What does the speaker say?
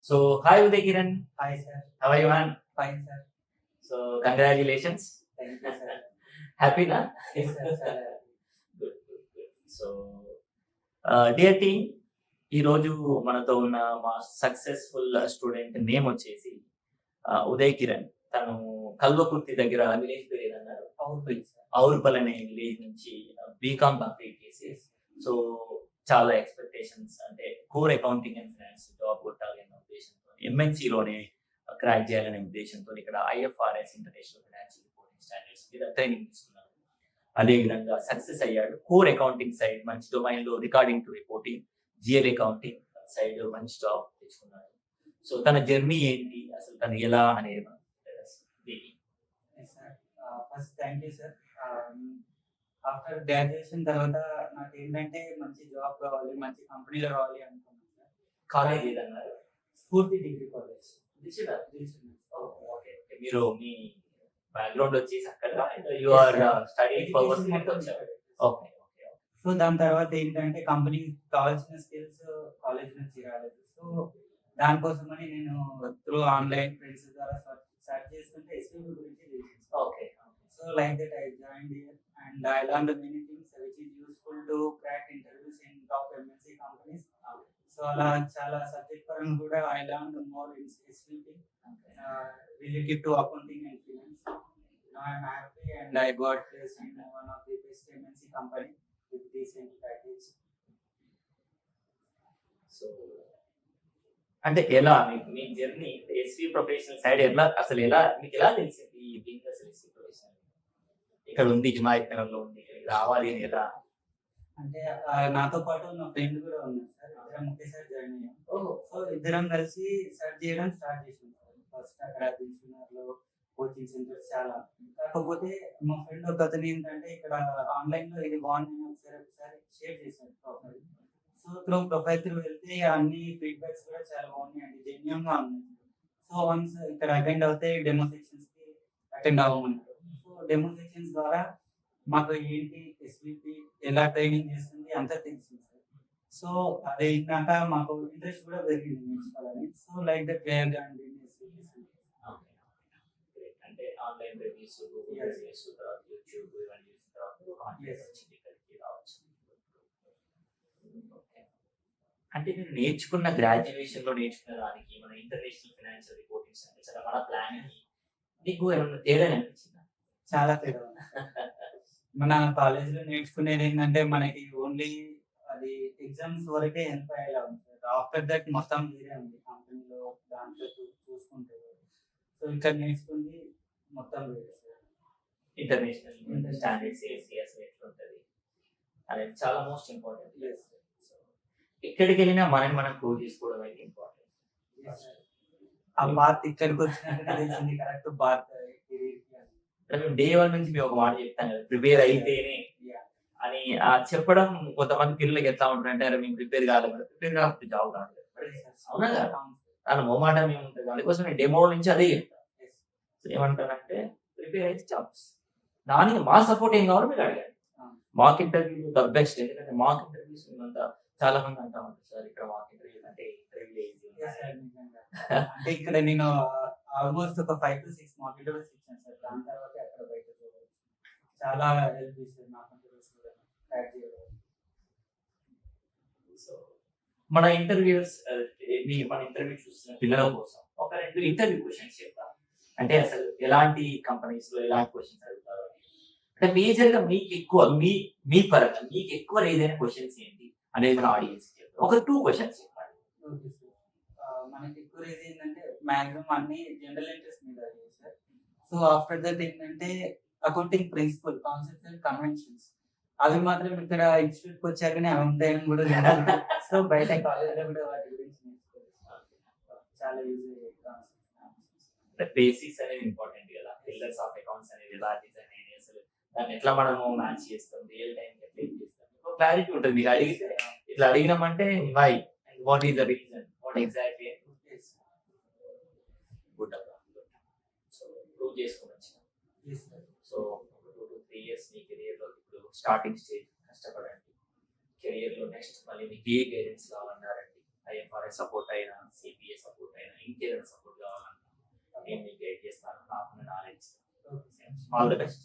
So, hi Uday Kiran, Hi, sir. how are you, man? Fine, sir. So, congratulations. Thank you, sir. Happy, na? Yes, sir. చాలా Good, good, good. So, dear team, ఈరోజు మనతో ఉన్న మా successful student name వచ్చేసి ఉదయ్ కిరణ్. తను కల్వకుర్తి దగ్గర village పేరు ఏదన్నారు, అవుతుంది, సార్. ఔర్పల్ అనే విలేజ్ నుంచి బీకామ్ కంప్లీట్ చేసి, సో చాలా ఎక్స్పెక్టేషన్స్ అంటే core accounting and finance job కొట్టాలి అనే ఉద్దేశంతో ఎంఎన్సీలోనే క్రాక్ చేయాలనే ఉద్దేశంతో ఇక్కడ IFRS international financial reporting standards మీద ట్రైనింగ్ తీసుకున్నాడు. అదే విధంగా సక్సెస్ అయ్యాడు. కోర్ అకౌంటింగ్ సైడ్ మంచి డొమైన్ లో recording to reporting, GL accounting side మంచి జాబ్ తెచ్చుకున్నాడు. సో తన జర్నీ ఏంటి, అసలు తను ఎలా అనేది Yes, sir. First thank you, sir. After graduation తర్వాత నాకు ఏంటంటే మంచి జాబ్ కావాలి, మంచి కంపెనీలో రావాలి అనుకున్నాను, సార్. కాలేజ్ ఏదన్నారు, స్ఫూర్తి డిగ్రీ కాలేజ్. ఓకే, మీరు మీ బ్యాక్గ్రౌండ్ వచ్చేసి అక్కడ యు ఆర్ స్టడీయింగ్ పర్పస్ వచ్చారు. ఓకే, సో దాని తర్వాత ఏంటంటే కంపెనీకి కావాల్సిన స్కిల్స్ కాలేజ్ నుంచి రాలేదు. సో దానికోసమని నేను త్రూ ఆన్లైన్ ఫ్రెండ్స్ ద్వారా సర్చ్ చేస్తుంటే ఎస్పీబీ గురించి తెలిసింది. Okay. So like that I joined here and I learned many things which is useful to crack interviews in top MNC companies. So అలా చాలా సబ్జెక్ట్ పరంగా కూడా I learned more in SVP related to accounting and finance. Now I'm happy and I got placed in one of the best MNC company with decent package. So అంటే ఎలా మీ journey SV professional side ఎలా, అసలు ఎలా మీకు ఎలా తెలిసింది ఈ business SV professional ఇక్కడ ఉంది, హిమాయతనంలో ఉంది, ఇక్కడికి రావాలి అని ఎలా? అంటే నాతో పాటు నా ఫ్రెండ్ కూడా ఉన్నారు, సార్. ఇద్దరం ఒకేసారి జాయిన్ అయ్యాం. సో ఇద్దరం కలిసి సర్చ్ చేయడం స్టార్ట్ చేసాం, సార్. ఫస్ట్ అక్కడ దిల్సుఖ్నగర్లో కోచింగ్ సెంటర్స్ చాలా. కాకపోతే మా ఫ్రెండ్ ఒక అతను ఏంటంటే ఇక్కడ ఆన్లైన్ లో ఇది బాగుంది ఒకసారి షేర్ చేశాను profile. So through profile through వెళ్తే అన్ని ఫీడ్బ్యాక్స్ కూడా చాలా బాగున్నాయి అండి, జెన్యూన్ గా ఉన్నాయి. సో వన్స్ ఇక్కడ అటెండ్ అవుతే డెమో సెక్షన్స్ కి అటెండ్ అవ్వమన్నారు. సో డెమో సెక్షన్స్ ద్వారా మాకు ఏంటి ఎస్విపి ఎలా ట్రైనింగ్ చేస్తుంది అంతా తెలిసింది, సార్. సో అది అయినాక మాకు ఇంట్రెస్ట్ కూడా పెరిగింది నేర్చుకోవాలని. సో లైక్ దట్ వేర్ అండి అంటే ఆన్లైన్ రివ్యూస్, గూగుల్ రివ్యూస్, తర్వాత యూట్యూబ్ ఇవన్నీ చూసిన తర్వాత కాన్ఫిడెన్స్ వచ్చింది ఇక్కడికి రావచ్చు. అంటే మీరు నేర్చుకున్న గ్రాడ్యుయేషన్ లో నేర్చుకున్న దానికి మన ఇంటర్నేషనల్ ఫైనాన్షియల్ రిపోర్టింగ్ స్టాండర్డ్స్ అలా మన ప్లానింగ్ మీకు ఏమైనా తేడా అనిపించిందా? చాలా తేడా ఉంది. మన కాలేజీలో నేర్చుకునేది ఏంటంటే మనకి ఓన్లీ అది ఎగ్జామ్స్ వరకే హెల్ప్ అయ్యేలా ఉంది, సార్. ఆఫ్టర్ దట్ మొత్తం వేరే ఉంది కంపెనీలో దాంట్లో చూసుకుంటే. సో ఇక్కడ నేర్చుకుంది మొత్తం వేరే, సార్. ఇంటర్నేషనల్ స్టాండర్డ్స్ ఏసీఎస్ ఎట్లుంటది అనేది చాలా మోస్ట్ ఇంపార్టెంట్. ఎక్కడికి వెళ్ళినా మనం ప్రూవ్ చేసుకోవడం అయితే ఇంపార్టెంట్. ఆ బాత్ ఇక్కడికి వచ్చినట్టు తెలిసింది, కరెక్ట్ బాత్ డే వన్ నుంచి మేము ఒక మాట చెప్తాం కదా, ప్రిపేర్ అయితేనే అని చెప్పడం. కొంతమంది పిల్లలకి ఎట్లా ఉంటుందంటే అరే మేము ప్రిపేర్ కాలేదు, ప్రిపేర్ కాకపోతే జాబ్ రాలేదు, అవునా కదా, దాని మొమాటం ఏముంటుంది. అందుకోసం నేను డెమో నుంచి అదే చెప్తాను. ఏమంటానంటే ప్రిపేర్ అయితే జాబ్స్, దానికి మా సపోర్ట్ ఏం కావాలో మీరు అడిగారు. మాక్ ఇంటర్వ్యూ ద బెస్ట్, ఎందుకంటే మాక్ ఇంటర్వ్యూస్ మేమంతా చాలా మంది అంటా ఉంటారు, సార్ ఇక్కడ మాక్ ఇంటర్వ్యూ అంటే ఇంటర్వ్యూ అంటే ఇక్కడ నేను ఆల్మోస్ట్ ఒక 5 to 6 మాక్ ఇంటర్వ్యూస్ ఇచ్చాను, సార్. దాని తర్వాత అక్కడ బయట చాలా హెల్ప్ చేశారు మాక్ ఇంటర్వ్యూస్ కూడా క్రాక్ చేయడం. సో మన ఇంటర్వ్యూస్ మన ఇంటర్వ్యూ చూస్తున్న పిల్లల కోసం ఒక 2 ఇంటర్వ్యూ క్వశ్చన్స్ చెప్తాం. అంటే అసలు ఎలాంటి కంపెనీస్ లో ఎలాంటి క్వశ్చన్స్ అడుగుతారు, అంటే మేజర్ గా మీకు ఎక్కువ మీ పరంగా మీకు ఎక్కువ ఏదైనా క్వశ్చన్స్ ఏంటి అనేది మన ఆడియన్స్ చెప్తారు. ఒక 2 క్వశ్చన్స్ చెప్పండి. Okay, sir. మనకి ఎక్కువ రేజ్ ఏంటంటే మాక్సిమం అన్ని జనరల్ ఇంట్రెస్ట్ మీద అడిగారు, సార్. సో ఆఫ్టర్ దట్ ఏంటంటే accounting principle, concepts and conventions అవి మాత్రం ఇక్కడ ఇన్స్టిట్యూట్కి వచ్చాకనే అవి ఉంటాయని కూడా తెలిసింది. సో బయట కాలేజీలో కూడా వాటి గురించి నేర్చుకోవాలి, చాలా యూజ్ అయ్యే కాన్సెప్ట్స్. బేసిక్స్ అనేది ఇంపార్టెంట్ కదా, పిల్లర్స్ ఆఫ్ అకౌంట్స్ అనేది ఎలా డిజైన్ అయ్యి అసలు దాన్ని ఎట్లా మనము మ్యాచ్ చేస్తాం, రియల్ టైం ఎట్లా చేస్తాం, క్లారిటీ ఉంటుంది. మీకు అడిగితే ఇట్లా అడిగినామంటే why and what is the reason, what exactly good అబ్బా. సో ప్రూవ్ చేసుకోవచ్చు. సో 2 to 3 years మీ కెరియర్ లో ఇప్పుడు స్టార్టింగ్ స్టేజ్, కష్టపడండి. కెరియర్ లో నెక్స్ట్ మళ్ళీ మీకు ఏ గైడెన్స్ కావాలన్నారండి, ఐఎఫ్ఆర్ఎస్ సపోర్ట్ అయినా, సిపిఏ సపోర్ట్ అయినా ఇంకేదైనా సపోర్ట్ కావాలన్నా నేను మీకు గైడ్ చేస్తాను, నాకు నాలెడ్జ్. All the best.